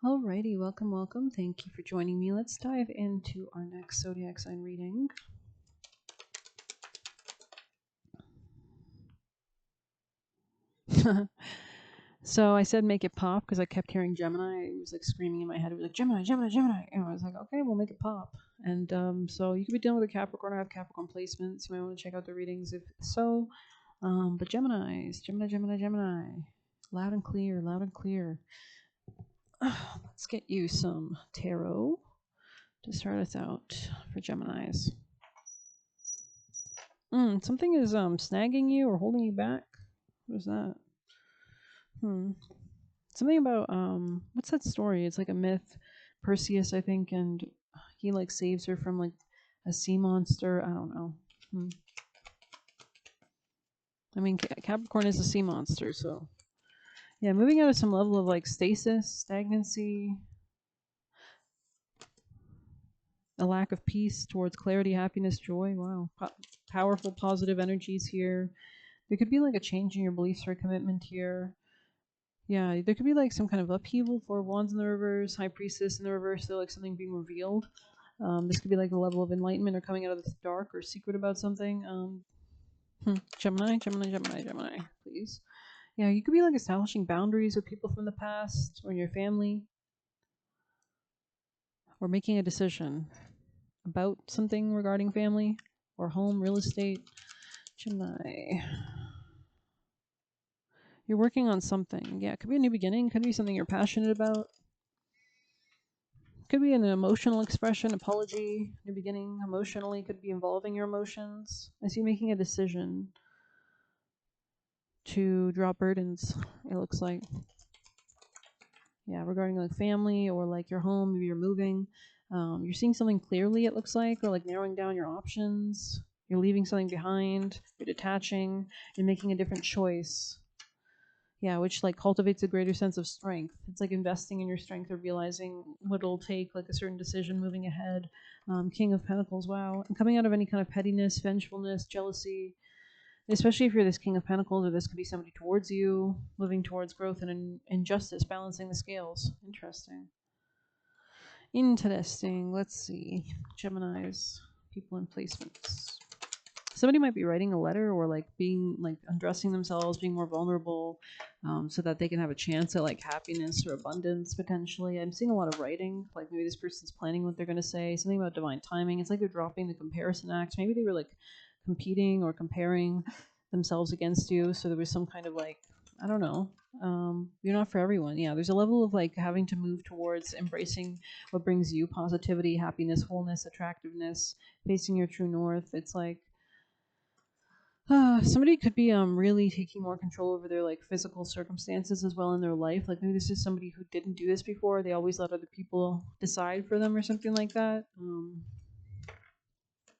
Alrighty, welcome, welcome. Thank you for joining me. Let's dive into our next zodiac sign reading. So I said make it pop because I kept hearing Gemini. It was like screaming in my head. It was like Gemini, Gemini, Gemini. And I was like, okay, we'll make it pop. And so you could be dealing with a Capricorn. I have Capricorn placements. You might want to check out the readings if so. But Gemini's, Gemini, Gemini, Gemini. Loud and clear, loud and clear. Let's get you some tarot to start us out for Geminis. Something is snagging you or holding you back. What is that? Something about what's that story? It's like a myth. Perseus, I think, and he like saves her from like a sea monster. I don't know. I mean, Capricorn is a sea monster, so yeah, moving out of some level of like stasis, stagnancy, a lack of peace towards clarity, happiness, joy. Wow, powerful, positive energies here. There could be like a change in your beliefs or a commitment here. Yeah, there could be like some kind of upheaval. Four of Wands in the reverse, High Priestess in the reverse. So like something being revealed. This could be like a level of enlightenment or coming out of the dark or secret about something. Gemini, Gemini, Gemini, Gemini, please. Yeah, you could be like establishing boundaries with people from the past or your family, or making a decision about something regarding family or home, real estate. Gemini. You're working on something. Yeah, it could be a new beginning, could be something you're passionate about. Could be an emotional expression, apology, new beginning, emotionally, could be involving your emotions. I see making a decision to drop burdens, it looks like. Yeah, regarding like family or like your home, maybe you're moving. You're seeing something clearly, it looks like, or like narrowing down your options. You're leaving something behind, you're detaching, you're making a different choice. Yeah, which like cultivates a greater sense of strength. It's like investing in your strength or realizing what it'll take, like a certain decision moving ahead. King of Pentacles, wow. And coming out of any kind of pettiness, vengefulness, jealousy, especially if you're this King of Pentacles, or this could be somebody towards you, moving towards growth and injustice, balancing the scales. Interesting. Interesting. Let's see. Gemini's people in placements. Somebody might be writing a letter or like being like undressing themselves, being more vulnerable, so that they can have a chance at like happiness or abundance potentially. I'm seeing a lot of writing, like maybe this person's planning what they're going to say, something about divine timing. It's like they're dropping the comparison act. Maybe they were like competing or comparing themselves against you, so there was some kind of like, I don't know, you're not for everyone. Yeah, there's a level of like having to move towards embracing what brings you positivity, happiness, wholeness, attractiveness, facing your true north. It's like somebody could be really taking more control over their like physical circumstances as well in their life. Like maybe this is somebody who didn't do this before. They always let other people decide for them or something like that.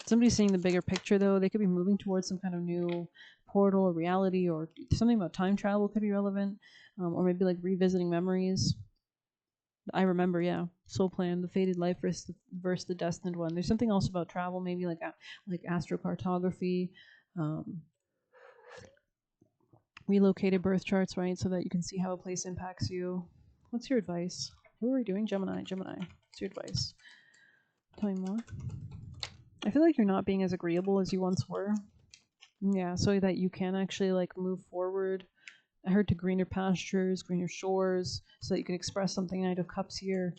Somebody's seeing the bigger picture though. They could be moving towards some kind of new portal or reality, or something about time travel could be relevant, or maybe like revisiting memories. I remember, yeah, soul plan, the fated life versus the destined one. There's something else about travel, maybe like astrocartography, relocated birth charts, right? So that you can see how a place impacts you. What's your advice? Who are we doing? Gemini, Gemini. What's your advice? Tell me more. I feel like you're not being as agreeable as you once were. Yeah, so that you can actually like move forward. I heard to greener pastures, greener shores, so that you can express something. Knight of Cups here.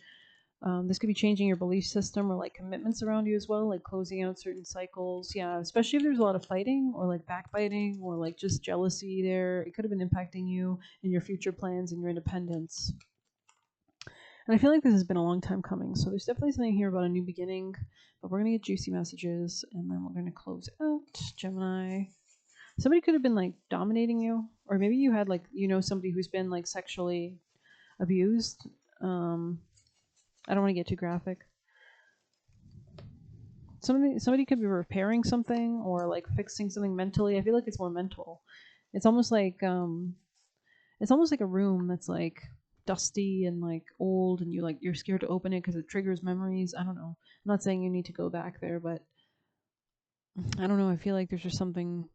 This could be changing your belief system or like commitments around you as well, like closing out certain cycles. Yeah, especially if there's a lot of fighting or like backbiting or like just jealousy there. It could have been impacting you in your future plans and your independence. And I feel like this has been a long time coming. So there's definitely something here about a new beginning. But we're going to get juicy messages and then we're going to close out. Gemini. Somebody could have been like dominating you. Or maybe you had like, somebody who's been like sexually abused. I don't want to get too graphic. Somebody could be repairing something or like fixing something mentally. I feel like it's more mental. It's almost like a room that's like dusty and like old, and you're scared to open it because it triggers memories. I don't know. I'm not saying you need to go back there, but I don't know. I feel like there's just something.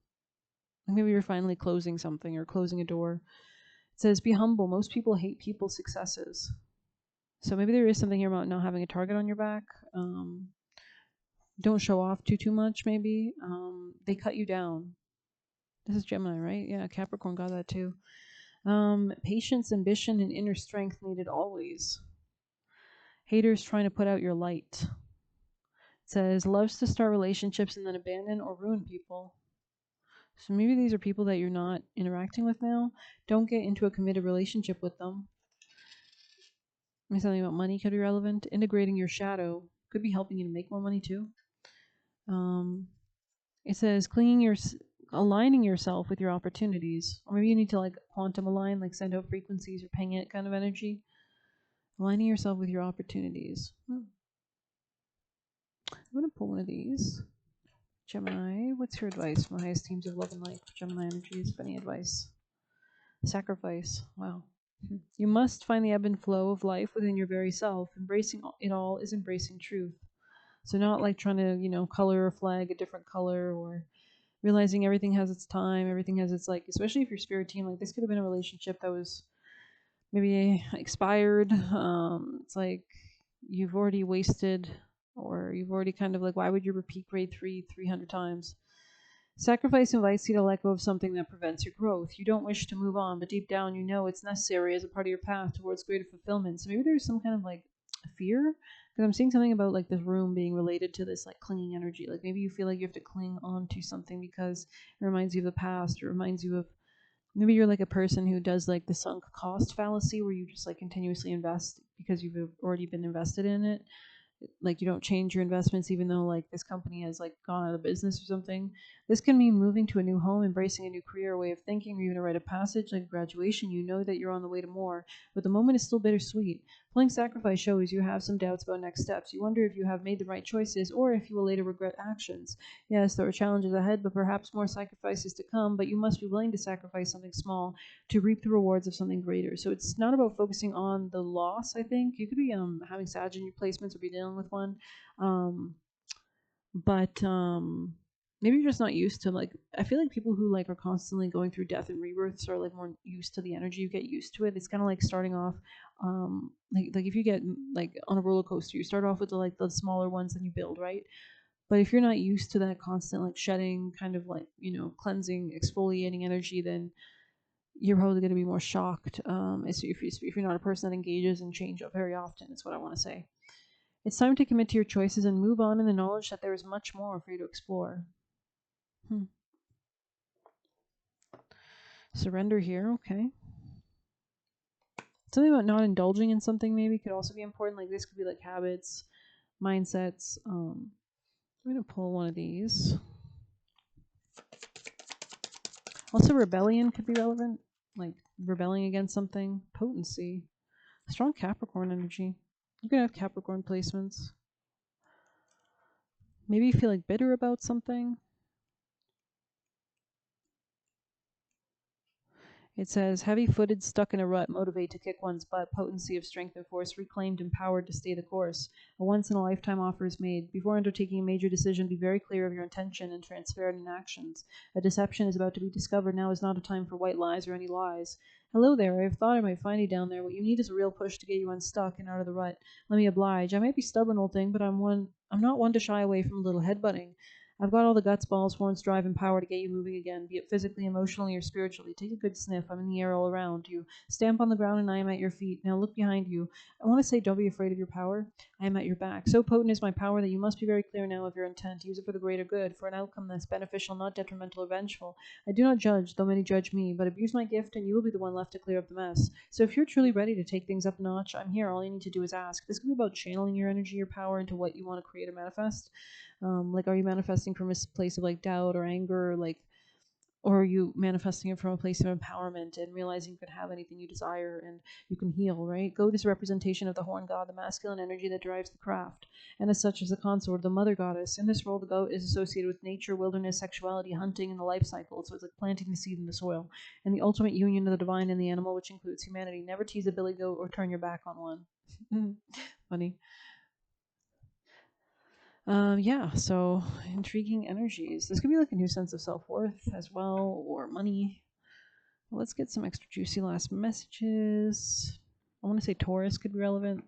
Maybe you're finally closing something or closing a door. It says, "Be humble. Most people hate people's successes." So maybe there is something here about not having a target on your back. Don't show off too much, maybe. They cut you down. This is Gemini, right? Yeah, Capricorn got that too. Patience, ambition, and inner strength needed always. Haters trying to put out your light. It says, loves to start relationships and then abandon or ruin people. So maybe these are people that you're not interacting with now. Don't get into a committed relationship with them. Maybe something about money could be relevant. Integrating your shadow could be helping you to make more money too. It says aligning yourself with your opportunities. Or maybe you need to like quantum align, like send out frequencies or ping it kind of energy. Aligning yourself with your opportunities. I'm going to pull one of these. Gemini, what's your advice from the highest teams of love and light for Gemini energies? If any advice. Sacrifice. Wow. You must find the ebb and flow of life within your very self. Embracing it all is embracing truth. So not like trying to, color a flag a different color, or realizing everything has its time, everything has its like, especially if you're spirit team, like this could have been a relationship that was maybe expired. It's like you've already wasted, or you've already kind of like, why would you repeat grade 300 times? Sacrifice invites you to let go of something that prevents your growth. You don't wish to move on, but deep down you know it's necessary as a part of your path towards greater fulfillment. So maybe there's some kind of like fear, because I'm seeing something about like this room being related to this like clinging energy. Like maybe you feel like you have to cling on to something because it reminds you of the past, or reminds you of, maybe you're like a person who does like the sunk cost fallacy, where you just like continuously invest because you've already been invested in it. Like you don't change your investments even though like this company has like gone out of business or something. This can mean moving to a new home, embracing a new career, way of thinking, or even a rite of passage like graduation. You know that you're on the way to more, but the moment is still bittersweet. Pulling sacrifice shows you have some doubts about next steps. You wonder if you have made the right choices, or if you will later regret actions. Yes, there are challenges ahead, but perhaps more sacrifices to come, but you must be willing to sacrifice something small to reap the rewards of something greater. So it's not about focusing on the loss. I think you could be having Sag in your placements, or be dealing with one, but maybe you're just not used to, like, I feel like people who like are constantly going through death and rebirths are like more used to the energy. You get used to it. It's kind of like starting off, like if you get like on a roller coaster, you start off with the smaller ones and you build, right? But if you're not used to that constant like shedding, kind of like cleansing, exfoliating energy, then you're probably going to be more shocked. If you're not a person that engages in change up very often, is what I want to say. It's time to commit to your choices and move on in the knowledge that there is much more for you to explore. Surrender here, okay. Something about not indulging in something maybe could also be important. Like this could be like habits, mindsets. I'm going to pull one of these. Also, rebellion could be relevant, like rebelling against something. Potency. Strong Capricorn energy. You could have Capricorn placements. Maybe you feel like bitter about something. It says, heavy-footed, stuck in a rut, motivate to kick one's butt, potency of strength and force, reclaimed, empowered to stay the course. A once-in-a-lifetime offer is made. Before undertaking a major decision, be very clear of your intention and transparent in actions. A deception is about to be discovered. Now is not a time for white lies or any lies. Hello there. I have thought I might find you down there. What you need is a real push to get you unstuck and out of the rut. Let me oblige. I might be stubborn, old thing, but I'm not one to shy away from a little headbutting. I've got all the guts, balls, horns, drive, and power to get you moving again, be it physically, emotionally, or spiritually. Take a good sniff. I'm in the air all around you. Stamp on the ground, and I am at your feet. Now look behind you. I want to say, don't be afraid of your power. I am at your back. So potent is my power that you must be very clear now of your intent. Use it for the greater good, for an outcome that's beneficial, not detrimental or vengeful. I do not judge, though many judge me, but abuse my gift, and you will be the one left to clear up the mess. So if you're truly ready to take things up a notch, I'm here. All you need to do is ask. This could be about channeling your energy, your power into what you want to create or manifest. Like, are you manifesting from a place of like doubt or anger, or are you manifesting it from a place of empowerment and realizing you can have anything you desire and you can heal, right? Goat is a representation of the horn god, the masculine energy that drives the craft, and as such is the consort, the mother goddess. In this role, the goat is associated with nature, wilderness, sexuality, hunting, and the life cycle. So it's like planting the seed in the soil, and the ultimate union of the divine and the animal, which includes humanity. Never tease a billy goat or turn your back on one. Funny. Yeah, so intriguing energies. This could be like a new sense of self-worth as well, or money. Let's get some extra juicy last messages. I want to say Taurus could be relevant.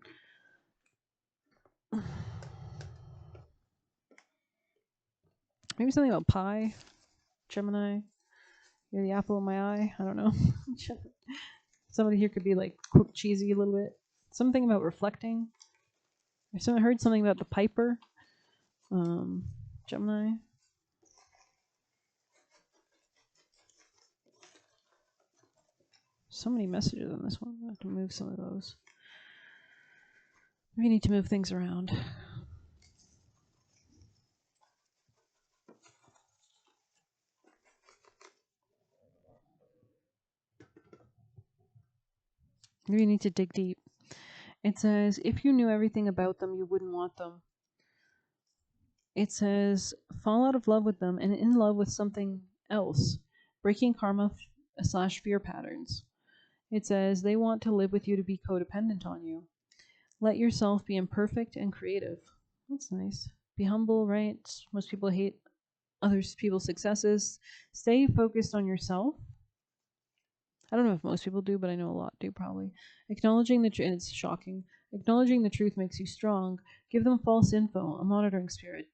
Maybe something about pie. Gemini. You're the apple of my eye. I don't know. Somebody here could be like cheesy a little bit. Something about reflecting. I heard something about the Piper. Gemini. So many messages on this one. I have to move some of those. We need to move things around. We need to dig deep. It says, if you knew everything about them, you wouldn't want them. It says, fall out of love with them and in love with something else, breaking karma / fear patterns. It says, they want to live with you to be codependent on you. Let yourself be imperfect and creative. That's nice. Be humble, right? Most people hate other people's successes. Stay focused on yourself. I don't know if most people do, but I know a lot do probably. Acknowledging the truth, it's shocking. Acknowledging the truth makes you strong. Give them false info, a monitoring spirit.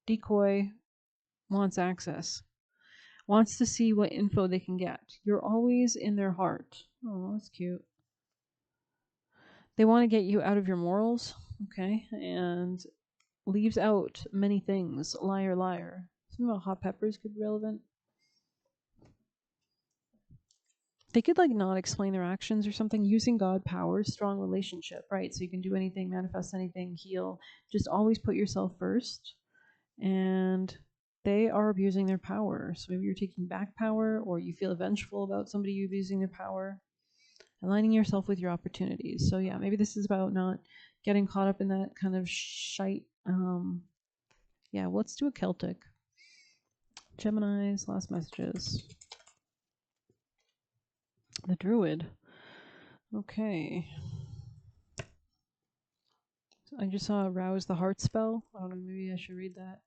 Decoy wants access. Wants to see what info they can get. You're always in their heart. Oh, that's cute. They want to get you out of your morals, okay, and leaves out many things. Liar, liar. Something about hot peppers could be relevant. They could like not explain their actions or something. Using God powers strong relationship, right? So you can do anything, manifest anything, heal. Just always put yourself first. And they are abusing their power. So maybe you're taking back power, or you feel vengeful about somebody abusing their power. Aligning yourself with your opportunities. So yeah, maybe this is about not getting caught up in that kind of shite. Yeah, let's do a Celtic. Gemini's last messages. The Druid. Okay. I just saw Rouse the Heart spell. I don't know, maybe I should read that.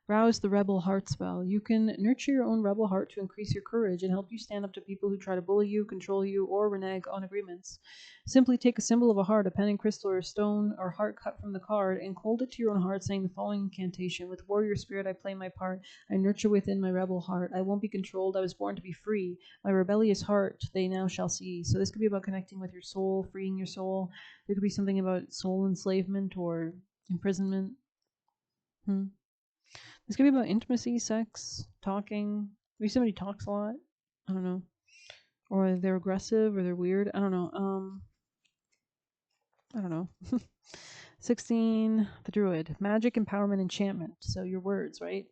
Rouse the Rebel Heart spell. You can nurture your own rebel heart to increase your courage and help you stand up to people who try to bully you, control you, or renege on agreements. Simply take a symbol of a heart, a pen and crystal or a stone or heart cut from the card, and hold it to your own heart, saying the following incantation. With warrior spirit I play my part. I nurture within my rebel heart. I won't be controlled. I was born to be free. My rebellious heart they now shall see. So this could be about connecting with your soul, freeing your soul. There could be something about soul enslavement or imprisonment. This could be about intimacy, sex, talking. Maybe somebody talks a lot. I don't know. Or they're aggressive or they're weird. I don't know. I don't know. 16, the Druid. Magic, empowerment, enchantment. So your words, right?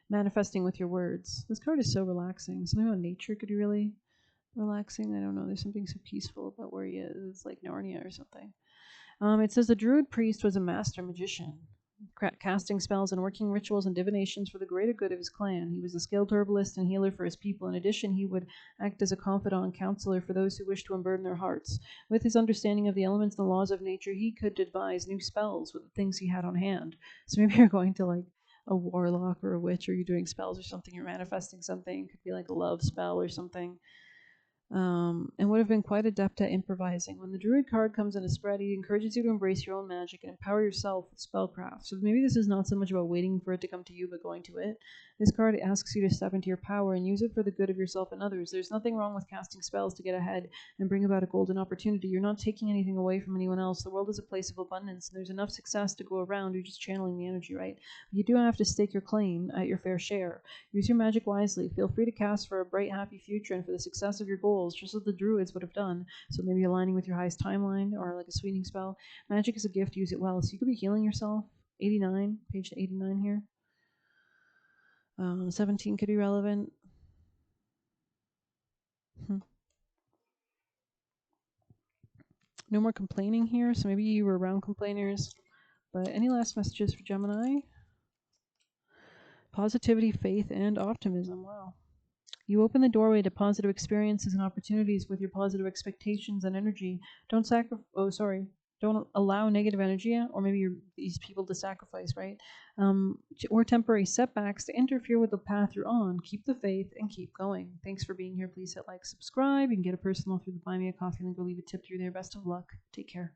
Manifesting with your words. This card is so relaxing. Something about nature could be really relaxing. I don't know. There's something so peaceful about where he is. It's like Narnia or something. It says the Druid priest was a master magician, casting spells and working rituals and divinations for the greater good of his clan. He was a skilled herbalist and healer for his people. In addition, he would act as a confidant and counselor for those who wished to unburden their hearts. With his understanding of the elements and the laws of nature, he could devise new spells with the things he had on hand. So maybe you're going to like a warlock or a witch, or you're doing spells or something, you're manifesting something. It could be like a love spell or something. And would have been quite adept at improvising. When the Druid card comes in a spread, he encourages you to embrace your own magic and empower yourself with spellcraft. So maybe this is not so much about waiting for it to come to you, but going to it. This card asks you to step into your power and use it for the good of yourself and others. There's nothing wrong with casting spells to get ahead and bring about a golden opportunity. You're not taking anything away from anyone else. The world is a place of abundance, and there's enough success to go around. You're just channeling the energy, right? But you do have to stake your claim at your fair share. Use your magic wisely. Feel free to cast for a bright, happy future and for the success of your goals, just as the Druids would have done. So maybe aligning with your highest timeline or like a sweetening spell. Magic is a gift. Use it well. So you could be healing yourself. 89, page 89 here. 17 could be relevant. No more complaining here. So maybe you were around complainers. But any last messages for Gemini? Positivity, faith, and optimism. Wow. You open the doorway to positive experiences and opportunities with your positive expectations and energy. Don't Don't allow negative energy, or maybe these people to sacrifice, right? Or temporary setbacks to interfere with the path you're on. Keep the faith and keep going. Thanks for being here. Please hit like, subscribe. You can get a personal through the Buy Me a Coffee link or leave a tip through there. Best of luck. Take care.